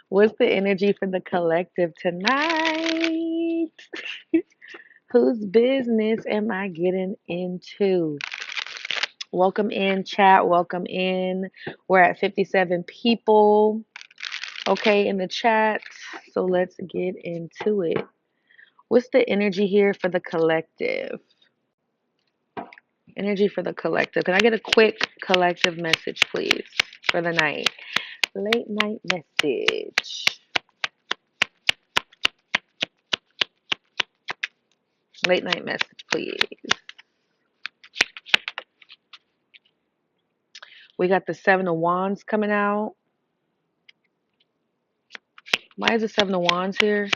What's the energy for the collective tonight? Whose business am I getting into? Welcome in, chat. Welcome in. We're at 57 people, okay, in the chat. So let's get into it. What's the energy here for the collective? Energy for the collective. Can I get a quick collective message, please, for the night? Late night message. Late night message, please. We got the Seven of Wands coming out. Why is the Seven of Wands here?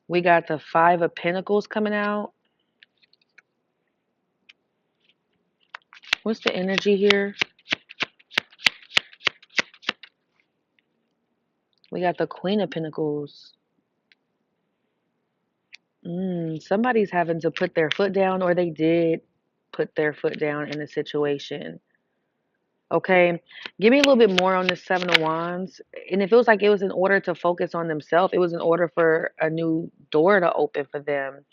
We got the Five of Pentacles coming out. What's the energy here? We got the Queen of Pentacles. Somebody's having to put their foot down, or they did put their foot down in a situation. Okay, give me a little bit more on this Seven of Wands. And it feels like it was in order to focus on themselves. It was in order for a new door to open for them.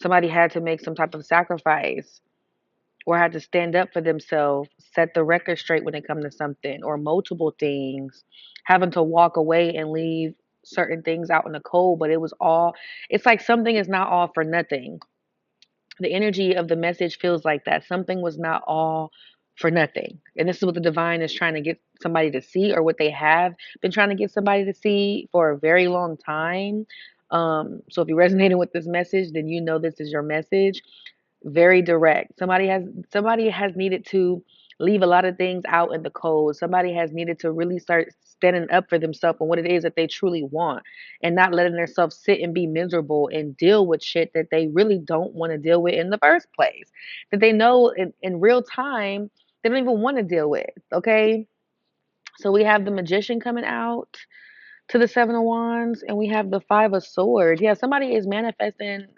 Somebody had to make some type of sacrifice or had to stand up for themselves, set the record straight when it comes to something or multiple things, having to walk away and leave certain things out in the cold. But it was all, it's like something is not all for nothing. The energy of the message feels like that. Something was not all for nothing. And this is what the divine is trying to get somebody to see, or what they have been trying to get somebody to see for a very long time. So if you're resonating with this message, then you know this is your message. Very direct. Somebody has needed to leave a lot of things out in the cold. Somebody has needed to really start standing up for themselves and what it is that they truly want, and not letting themselves sit and be miserable and deal with shit that they really don't want to deal with in the first place, that they know in real time they don't even want to deal with. Okay, so we have the Magician coming out to the Seven of Wands, and we have the Five of Swords. Yeah, somebody is manifesting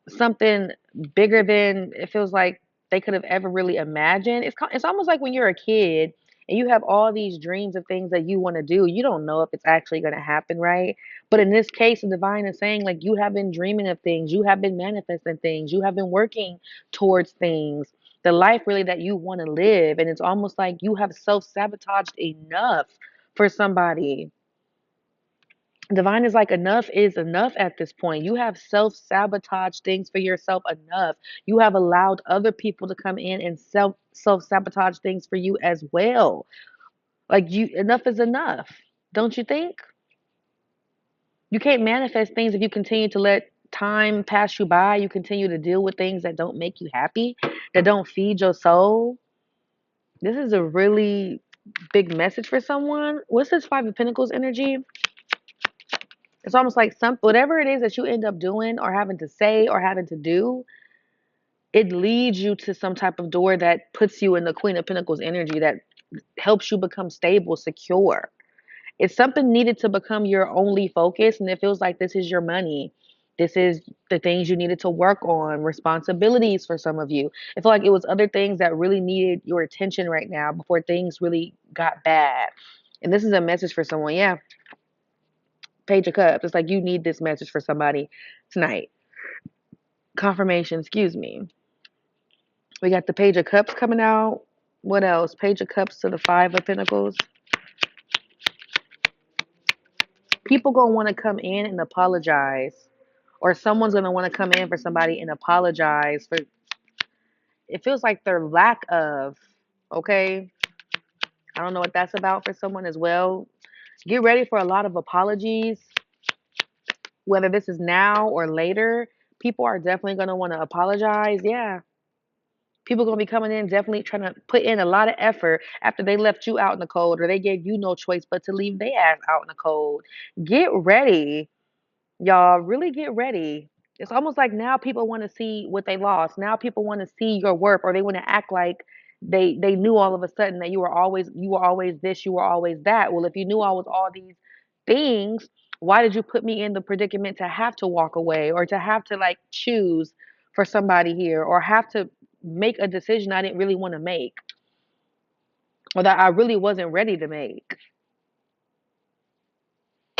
something bigger than it feels like they could have ever really imagined. It's almost like when you're a kid and you have all these dreams of things that you want to do. You don't know if it's actually going to happen, right? But in this case, the divine is saying, like, you have been dreaming of things, you have been manifesting things, you have been working towards things, the life really that you want to live. And it's almost like you have self-sabotaged enough for somebody. Divine is like, enough is enough at this point. You have self sabotaged things for yourself enough. You have allowed other people to come in and self sabotage things for you as well. Like, you, enough is enough. Don't you think? You can't manifest things if you continue to let time pass you by. You continue to deal with things that don't make you happy, that don't feed your soul. This is a really big message for someone. What's this Five of Pentacles energy? It's almost like some whatever it is that you end up doing or having to say or having to do, it leads you to some type of door that puts you in the Queen of Pentacles energy, that helps you become stable, secure. It's something needed to become your only focus, and it feels like this is your money. This is the things you needed to work on, responsibilities for some of you. I feel like it was other things that really needed your attention right now before things really got bad. And this is a message for someone. Yeah, Page of Cups. It's like you need this message for somebody tonight. Confirmation, excuse me. We got the Page of Cups coming out. What else? Page of Cups to the Five of Pentacles. People gonna want to come in and apologize, or someone's gonna want to come in for somebody and apologize for. It feels like their lack of. Okay, I don't know what that's about for someone as well. Get ready for a lot of apologies, whether this is now or later. People are definitely gonna want to apologize. Yeah, people gonna be coming in definitely trying to put in a lot of effort after they left you out in the cold, or they gave you no choice but to leave their ass out in the cold. Get ready, y'all. Really get ready. It's almost like now people want to see what they lost. Now people want to see your worth, or they want to act like they knew all of a sudden that you were always this, you were always that. Well, if you knew I was all these things, why did you put me in the predicament to have to walk away, or to have to like choose for somebody here, or have to make a decision I didn't really want to make? or that I really wasn't ready to make.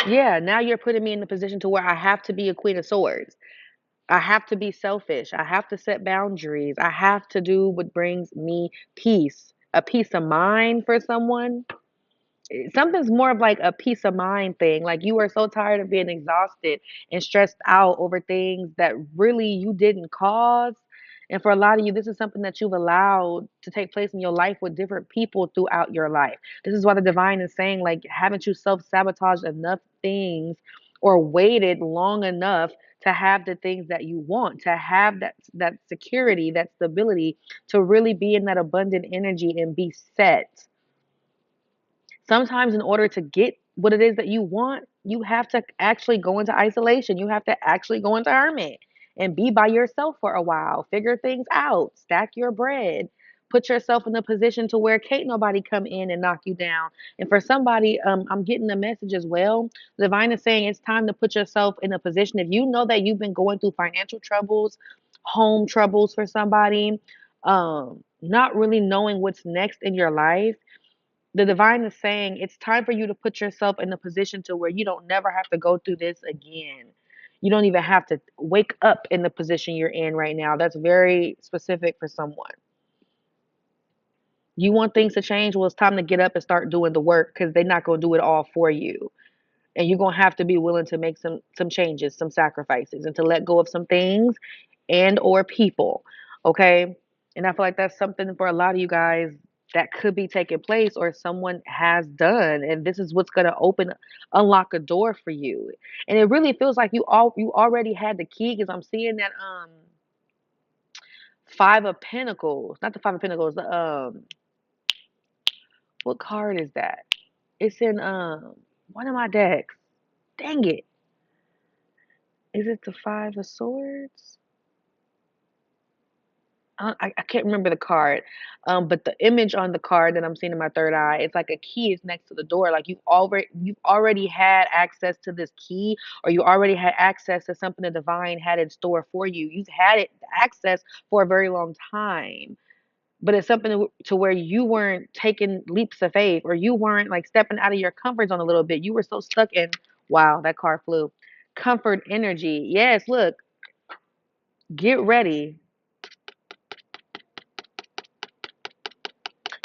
Yeah, now you're putting me in the position to where I have to be a queen of swords. I have to be selfish. I have to set boundaries. I have to do what brings me peace, a peace of mind for someone. Something's more of like a peace of mind thing. Like you are so tired of being exhausted and stressed out over things that really you didn't cause. And for a lot of you, this is something that you've allowed to take place in your life with different people throughout your life. This is why the divine is saying, like, haven't you self sabotaged enough things or waited long enough to have the things that you want, to have that security, that stability, to really be in that abundant energy and be set? Sometimes in order to get what it is that you want, you have to actually go into isolation. You have to actually go into hermit and be by yourself for a while. Figure things out. Stack your bread. Put yourself in a position to where can't nobody come in and knock you down. And for somebody, I'm getting the message as well. Divine is saying it's time to put yourself in a position. If you know that you've been going through financial troubles, home troubles for somebody, not really knowing what's next in your life, the divine is saying it's time for you to put yourself in a position to where you don't never have to go through this again. You don't even have to wake up in the position you're in right now. That's very specific for someone. You want things to change? Well, it's time to get up and start doing the work because they're not going to do it all for you. And you're going to have to be willing to make some changes, some sacrifices, and to let go of some things and or people. Okay? And I feel like that's something for a lot of you guys that could be taking place or someone has done, and this is what's going to unlock a door for you. And it really feels like you already had the key because I'm seeing that 5 of pentacles, not the 5 of pentacles, the what card is that? It's in one of my decks. Dang it. Is it the 5 of swords? I can't remember the card, but the image on the card that I'm seeing in my third eye, it's like a key is next to the door. Like you've already had access to this key, or you already had access to something the divine had in store for you. You've had it access for a very long time, but it's something to where you weren't taking leaps of faith, or you weren't like stepping out of your comfort zone a little bit. You were so stuck in, wow, that card flew. Comfort energy. Yes, look, get ready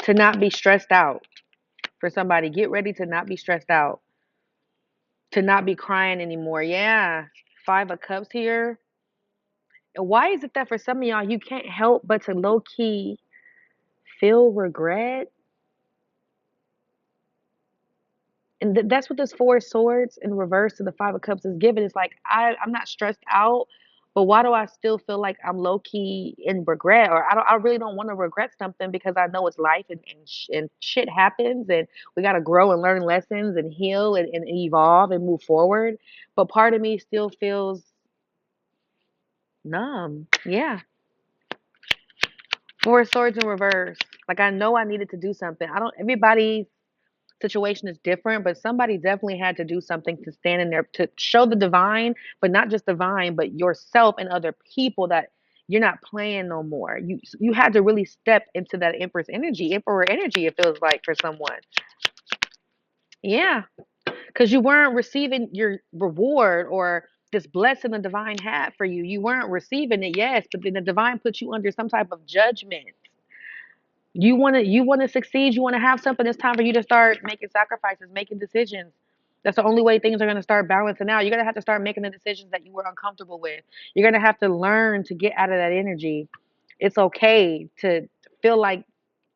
to not be stressed out. For somebody, get ready to not be stressed out, to not be crying anymore. Yeah. 5 of cups here. And why is it that for some of y'all you can't help but to low key feel regret? And that's what this 4 of swords in reverse to the 5 of cups is giving. It's like I'm not stressed out, but why do I still feel like I'm low key in regret, or I really don't want to regret something because I know it's life, and shit happens, and we got to grow and learn lessons and heal and evolve and move forward. But part of me still feels numb. Yeah. 4 of swords in reverse. Like I know I needed to do something. I don't. Everybody's situation is different, but somebody definitely had to do something to stand in there to show the divine, but not just divine, but yourself and other people that you're not playing no more. You had to really step into that emperor energy, it feels like for someone. Yeah, because you weren't receiving your reward or this blessing the divine had for you. You weren't receiving it, yes, but then the divine put you under some type of judgment. You want to succeed, you want to have something. It's time for you to start making sacrifices, making decisions. That's the only way things are going to start balancing out. You're going to have to start making the decisions that you were uncomfortable with. You're going to have to learn to get out of that energy. It's okay to feel like,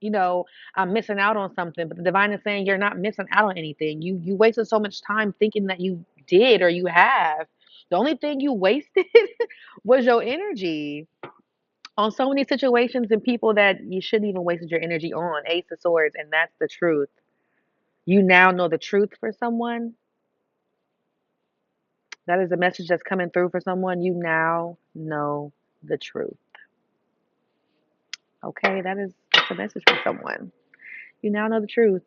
you know, I'm missing out on something, but the divine is saying you're not missing out on anything. You wasted so much time thinking that you did or you have. The only thing you wasted was your energy on so many situations and people that you shouldn't even waste your energy on. Ace of Swords, and that's the truth. You now know the truth for someone. That is a message that's coming through for someone. You now know the truth. Okay, that's a message for someone. You now know the truth.